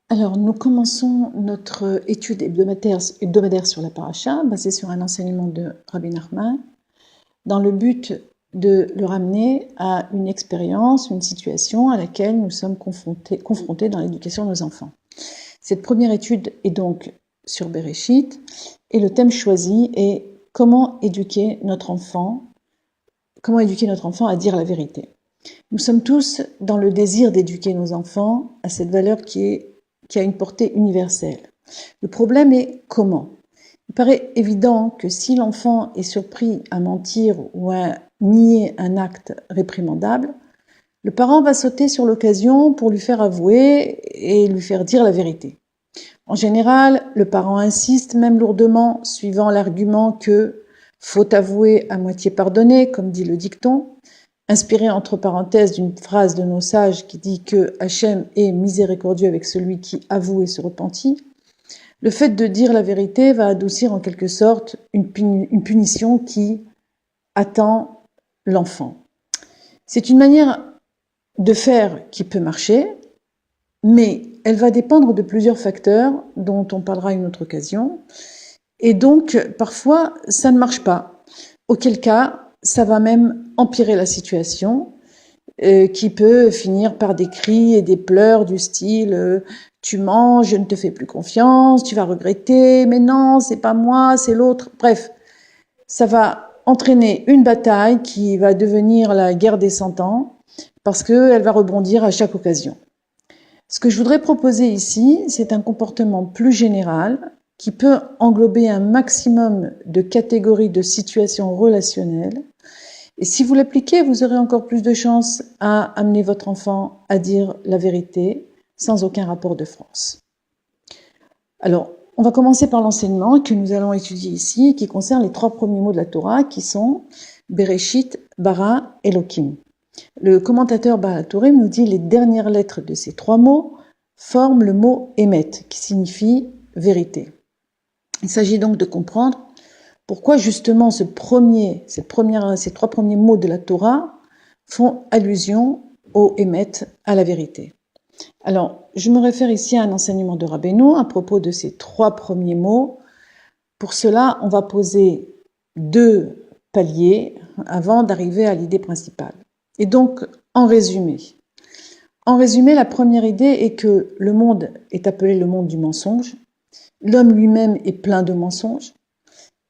Alors, nous commençons notre étude hebdomadaire sur la paracha, basée sur un enseignement de Rabbi Nachman, dans le but de le ramener à une expérience, une situation à laquelle nous sommes confrontés dans l'éducation de nos enfants. Cette première étude est donc sur Bereshit, et le thème choisi est comment éduquer notre enfant à dire la vérité. Nous sommes tous dans le désir d'éduquer nos enfants à cette valeur qui a une portée universelle. Le problème est comment. Il paraît évident que si l'enfant est surpris à mentir ou à nier un acte réprimandable, le parent va sauter sur l'occasion pour lui faire avouer et lui faire dire la vérité. En général, le parent insiste même lourdement, suivant l'argument que « faut avouer à moitié pardonner », comme dit le dicton, inspiré entre parenthèses d'une phrase de nos sages qui dit que Hachem est miséricordieux avec celui qui avoue et se repentit. Le fait de dire la vérité va adoucir en quelque sorte une punition qui attend l'enfant. C'est une manière de faire qui peut marcher, mais elle va dépendre de plusieurs facteurs dont on parlera à une autre occasion. Et donc, parfois, ça ne marche pas. Auquel cas, ça va même empirer la situation, qui peut finir par des cris et des pleurs du style tu mens, je ne te fais plus confiance, tu vas regretter, mais non, c'est pas moi, c'est l'autre. Bref, ça va entraîner une bataille qui va devenir la guerre des 100 ans, parce qu'elle va rebondir à chaque occasion. Ce que je voudrais proposer ici, c'est un comportement plus général qui peut englober un maximum de catégories de situations relationnelles. Et si vous l'appliquez, vous aurez encore plus de chances à amener votre enfant à dire la vérité sans aucun rapport de force. Alors, on va commencer par l'enseignement que nous allons étudier ici, qui concerne les 3 premiers mots de la Torah, qui sont Bereshit, Bara, Elohim. Le commentateur Baal HaTurim nous dit les dernières lettres de ces 3 mots forment le mot Emet, qui signifie vérité. Il s'agit donc de comprendre pourquoi justement ces 3 premiers mots de la Torah font allusion au Emet, à la vérité. Alors, je me réfère ici à un enseignement de Rabbeinu à propos de ces 3 premiers mots. Pour cela, on va poser 2 paliers avant d'arriver à l'idée principale. Et donc, en résumé, la première idée est que le monde est appelé le monde du mensonge. L'homme lui-même est plein de mensonges.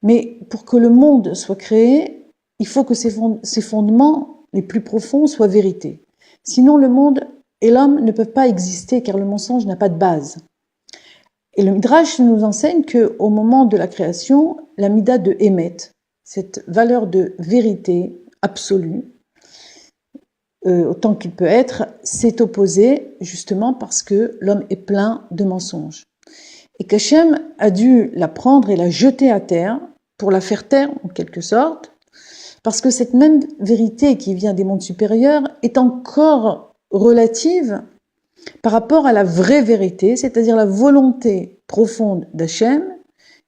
Mais pour que le monde soit créé, il faut que ses fondements les plus profonds soient vérité. Sinon, le monde et l'homme ne peuvent pas exister car le mensonge n'a pas de base. Et le Midrash nous enseigne qu'au moment de la création, la mida de Emet, cette valeur de vérité absolue, autant qu'il peut être, s'est opposée justement parce que l'homme est plein de mensonges. Et qu'Hachem a dû la prendre et la jeter à terre pour la faire taire en quelque sorte, parce que cette même vérité qui vient des mondes supérieurs est encore relative par rapport à la vraie vérité, c'est-à-dire la volonté profonde d'Hachem,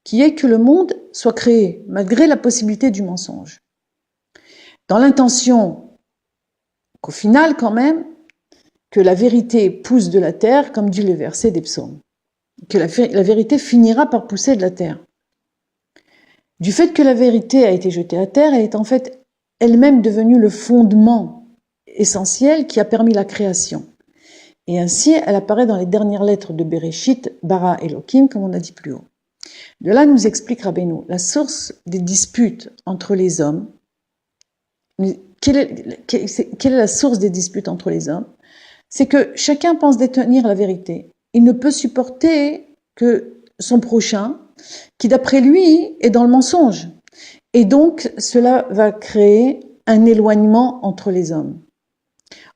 qui est que le monde soit créé, malgré la possibilité du mensonge. Dans l'intention qu'au final, quand même, que la vérité pousse de la terre, comme dit le verset des psaumes, que la vérité finira par pousser de la terre. Du fait que la vérité a été jetée à terre, elle est en fait elle-même devenue le fondement essentiel qui a permis la création. Et ainsi, elle apparaît dans les dernières lettres de Bereshit, Bara et Elohim, comme on a dit plus haut. De là, nous explique Rabbeinu la source des disputes entre les hommes. Quelle est la source des disputes entre les hommes? C'est que chacun pense détenir la vérité. Il ne peut supporter que son prochain, qui d'après lui est dans le mensonge. Et donc, cela va créer un éloignement entre les hommes.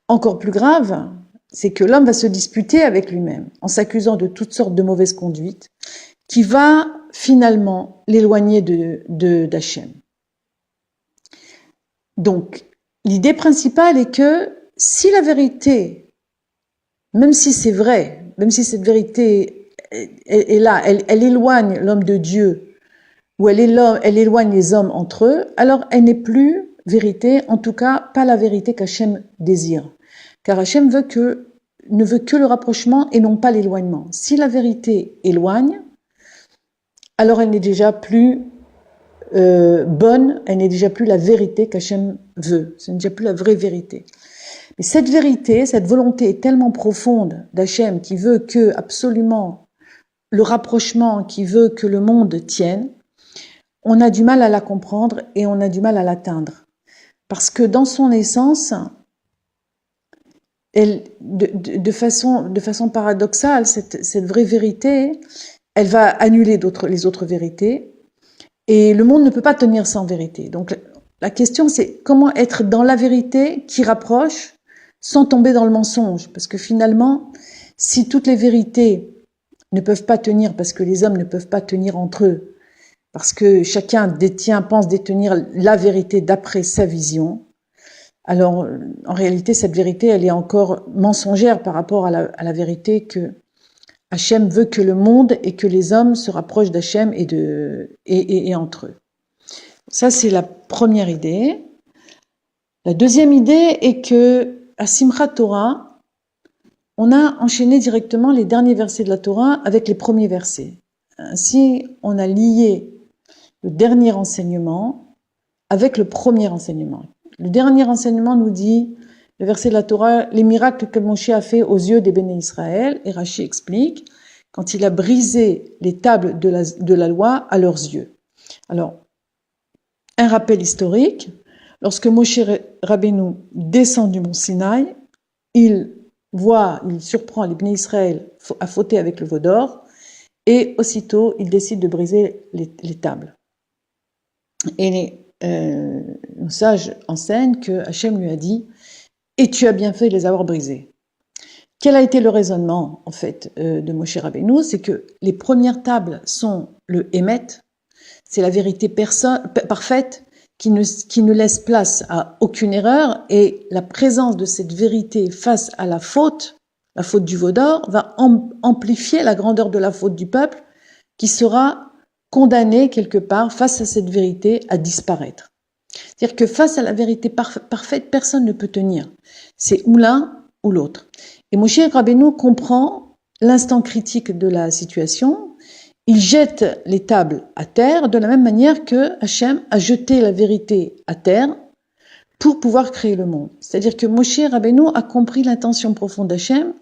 Encore plus grave, c'est que l'homme va se disputer avec lui-même, en s'accusant de toutes sortes de mauvaises conduites, qui va finalement l'éloigner d'Hachem. Donc, l'idée principale est que si la vérité, même si c'est vrai, même si cette vérité est là, elle éloigne l'homme de Dieu, ou elle éloigne les hommes entre eux, alors elle n'est plus vérité, en tout cas pas la vérité qu'Hachem désire. Car Hachem veut que ne veut que le rapprochement et non pas l'éloignement. Si la vérité éloigne, alors elle n'est déjà plus bonne, elle n'est déjà plus la vérité qu'Hachem veut. Ce n'est déjà plus la vraie vérité. Mais cette vérité, cette volonté est tellement profonde d'Hachem qui veut que absolument le rapprochement, qui veut que le monde tienne, on a du mal à la comprendre et on a du mal à l'atteindre. Parce que dans son essence, de façon paradoxale, cette vraie vérité, elle va annuler les autres vérités. Et le monde ne peut pas tenir sans vérité. Donc la question c'est comment être dans la vérité qui rapproche sans tomber dans le mensonge. Parce que finalement, si toutes les vérités ne peuvent pas tenir, parce que les hommes ne peuvent pas tenir entre eux, parce que chacun pense détenir la vérité d'après sa vision, alors en réalité cette vérité elle est encore mensongère par rapport à la vérité que Hachem veut que le monde et que les hommes se rapprochent d'Hachem et entre eux. Ça, c'est la première idée. La deuxième idée est que à Simchat Torah, on a enchaîné directement les derniers versets de la Torah avec les premiers versets. Ainsi, on a lié le dernier enseignement avec le premier enseignement. Le dernier enseignement nous dit, le verset de la Torah, les miracles que Moshe a fait aux yeux des béné Israël, et Rashi explique, quand il a brisé les tables de la loi à leurs yeux. Alors, un rappel historique, lorsque Moshe Rabbeinu descend du mont Sinaï, il surprend les béné Israël à fauter avec le veau d'or, et aussitôt, il décide de briser les tables. Et nos sages enseignent que Hachem lui a dit « Et tu as bien fait de les avoir brisés ». Quel a été le raisonnement, en fait, de Moshe Rabbeinu? C'est que les premières tables sont le Emet, c'est la vérité parfaite qui ne laisse place à aucune erreur, et la présence de cette vérité face à la faute du veau d'or, va amplifier la grandeur de la faute du peuple qui sera condamné quelque part face à cette vérité à disparaître. C'est-à-dire que face à la vérité parfaite, personne ne peut tenir. C'est ou l'un ou l'autre. Et Moshe Rabbeinu comprend l'instant critique de la situation. Il jette les tables à terre de la même manière que Hachem a jeté la vérité à terre pour pouvoir créer le monde. C'est-à-dire que Moshe Rabbeinu a compris l'intention profonde d'Hachem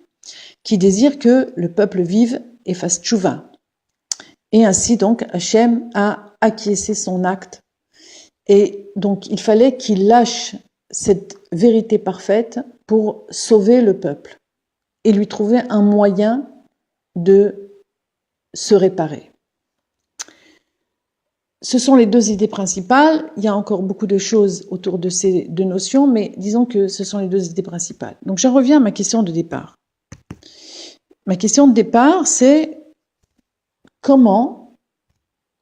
qui désire que le peuple vive et fasse tchouva. Et ainsi donc Hachem a acquiescé son acte. Et donc il fallait qu'il lâche cette vérité parfaite pour sauver le peuple et lui trouver un moyen de se réparer. Ce sont les deux idées principales. Il y a encore beaucoup de choses autour de ces deux notions, mais disons que ce sont les deux idées principales. Donc j'en reviens à ma question de départ. Ma question de départ, c'est comment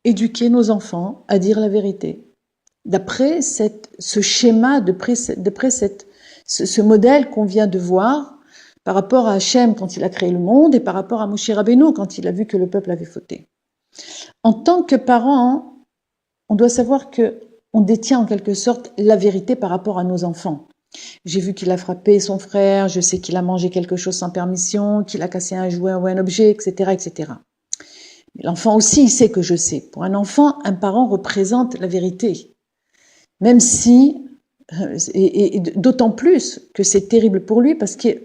éduquer nos enfants à dire la vérité d'après ce schéma, d'après ce modèle qu'on vient de voir par rapport à Hachem quand il a créé le monde et par rapport à Moshe Rabbeinu quand il a vu que le peuple avait fauté. En tant que parents, on doit savoir qu'on détient en quelque sorte la vérité par rapport à nos enfants. J'ai vu qu'il a frappé son frère, je sais qu'il a mangé quelque chose sans permission, qu'il a cassé un jouet ou un objet, etc., etc. Mais l'enfant aussi, il sait que je sais. Pour un enfant, un parent représente la vérité. Même si, et d'autant plus que c'est terrible pour lui parce qu'il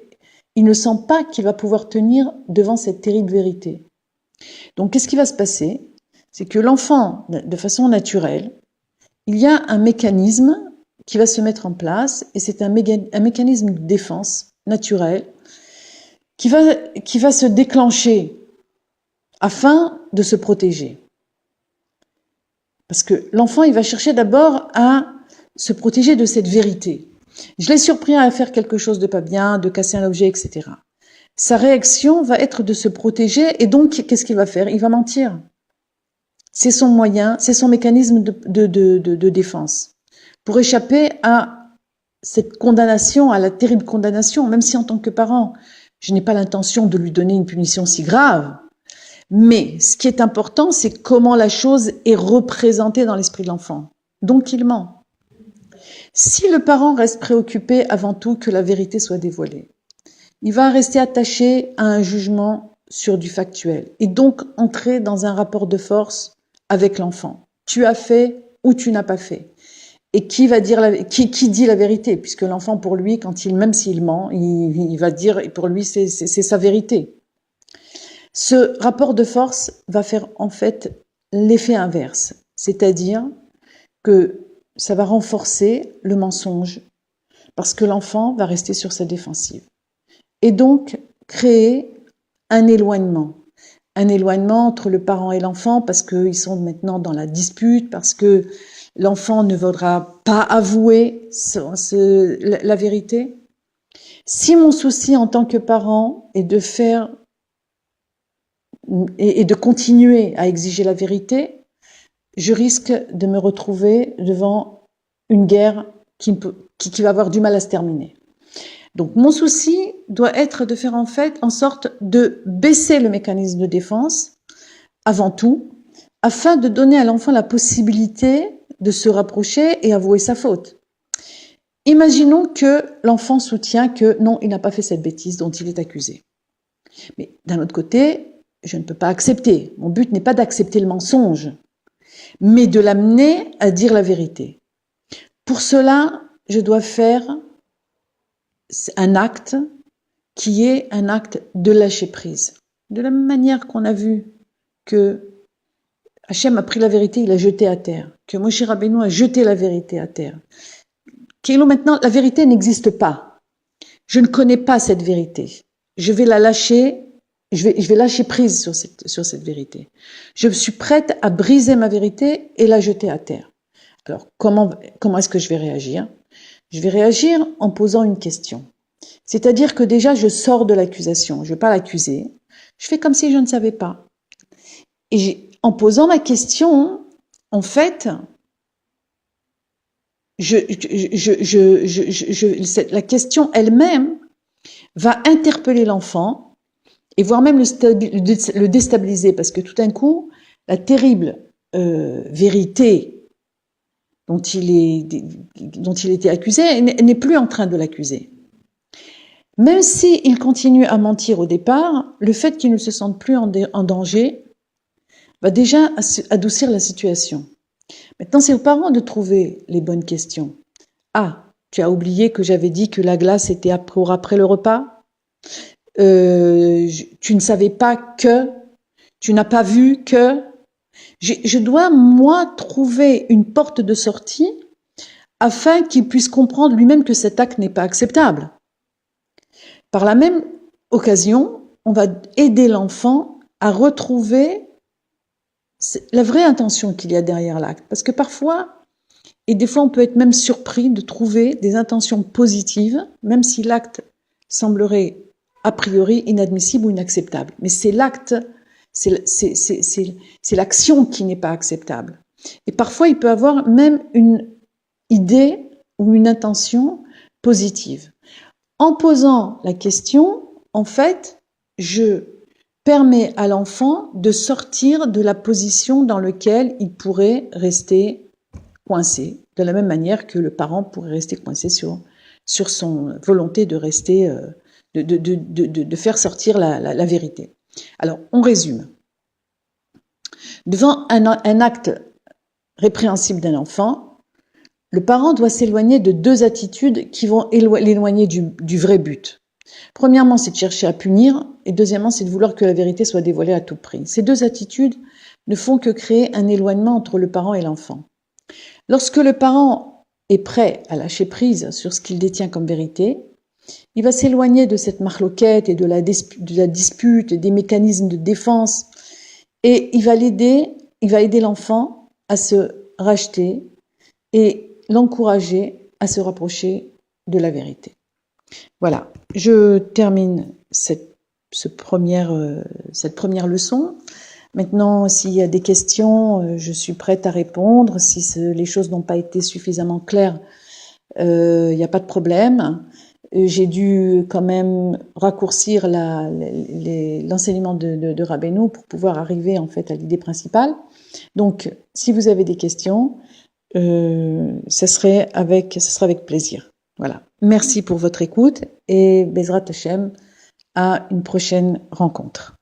ne sent pas qu'il va pouvoir tenir devant cette terrible vérité. Donc, qu'est-ce qui va se passer? C'est que l'enfant, de façon naturelle, il y a un mécanisme qui va se mettre en place, et c'est un mécanisme de défense naturel qui va se déclencher afin de se protéger. Parce que l'enfant, il va chercher d'abord à se protéger de cette vérité. Je l'ai surpris à faire quelque chose de pas bien, de casser un objet, etc. Sa réaction va être de se protéger, et donc, qu'est-ce qu'il va faire? Il va mentir. C'est son moyen, c'est son mécanisme de défense. Pour échapper à cette condamnation, à la terrible condamnation, même si en tant que parent, je n'ai pas l'intention de lui donner une punition si grave. Mais ce qui est important, c'est comment la chose est représentée dans l'esprit de l'enfant. Donc il ment. Si le parent reste préoccupé avant tout que la vérité soit dévoilée, il va rester attaché à un jugement sur du factuel et donc entrer dans un rapport de force avec l'enfant. Tu as fait ou tu n'as pas fait. Et qui va dire qui dit la vérité, puisque l'enfant, pour lui, même s'il ment, il va dire, et pour lui, c'est sa vérité. Ce rapport de force va faire en fait l'effet inverse, c'est-à-dire que ça va renforcer le mensonge, parce que l'enfant va rester sur sa défensive. Et donc, créer un éloignement entre le parent et l'enfant, parce qu'ils sont maintenant dans la dispute, parce que l'enfant ne voudra pas avouer la vérité. Si mon souci en tant que parent est de faire et de continuer à exiger la vérité, je risque de me retrouver devant une guerre qui va avoir du mal à se terminer. Donc mon souci doit être de faire en sorte de baisser le mécanisme de défense, avant tout, afin de donner à l'enfant la possibilité de se rapprocher et avouer sa faute. Imaginons que l'enfant soutient que non, il n'a pas fait cette bêtise dont il est accusé. Mais d'un autre côté, je ne peux pas accepter. Mon but n'est pas d'accepter le mensonge, mais de l'amener à dire la vérité. Pour cela, je dois faire un acte qui est un acte de lâcher prise. De la même manière qu'on a vu que Hachem a pris la vérité, il l'a jetée à terre. Que Moshe Rabbeinu a jeté la vérité à terre. Maintenant, la vérité n'existe pas. Je ne connais pas cette vérité. Je vais la lâcher, je vais lâcher prise sur cette vérité. Je suis prête à briser ma vérité et la jeter à terre. Alors, comment est-ce que je vais réagir? Je vais réagir en posant une question. C'est-à-dire que déjà, je sors de l'accusation. Je ne vais pas l'accuser. Je fais comme si je ne savais pas. Et en posant ma question, en fait, la question elle-même va interpeller l'enfant et voire même le déstabiliser, parce que tout d'un coup, la terrible vérité dont il était accusé n'est plus en train de l'accuser. Même s'il continue à mentir au départ, le fait qu'il ne se sente plus en danger va déjà adoucir la situation. Maintenant, c'est aux parents de trouver les bonnes questions. Ah, tu as oublié que j'avais dit que la glace était pour après le repas? Tu ne savais pas que? Tu n'as pas vu que? Je dois, moi, trouver une porte de sortie afin qu'il puisse comprendre lui-même que cet acte n'est pas acceptable. Par la même occasion, on va aider l'enfant à retrouver la vraie intention qu'il y a derrière l'acte. Parce que parfois, et des fois on peut être même surpris de trouver des intentions positives, même si l'acte semblerait a priori inadmissible ou inacceptable. Mais c'est l'acte, c'est l'action qui n'est pas acceptable. Et parfois il peut avoir même une idée ou une intention positive. En posant la question, en fait, je permets à l'enfant de sortir de la position dans laquelle il pourrait rester coincé, de la même manière que le parent pourrait rester coincé sur son volonté de rester, de faire sortir la vérité. Alors, on résume. Devant un acte répréhensible d'un enfant, le parent doit s'éloigner de deux attitudes qui vont l'éloigner du vrai but. Premièrement, c'est de chercher à punir, et deuxièmement, c'est de vouloir que la vérité soit dévoilée à tout prix. Ces deux attitudes ne font que créer un éloignement entre le parent et l'enfant. Lorsque le parent est prêt à lâcher prise sur ce qu'il détient comme vérité, il va s'éloigner de cette marloquette et de la dispute, des mécanismes de défense, et il va aider l'enfant à se racheter et l'encourager à se rapprocher de la vérité. Voilà, je termine cette première leçon. Maintenant, s'il y a des questions, je suis prête à répondre. Si les choses n'ont pas été suffisamment claires, il n'y a pas de problème. J'ai dû quand même raccourcir l'enseignement de Rabbeinu pour pouvoir arriver en fait à l'idée principale. Donc, si vous avez des questions, ce sera avec plaisir. Voilà. Merci pour votre écoute et Bezrat Hashem, à une prochaine rencontre.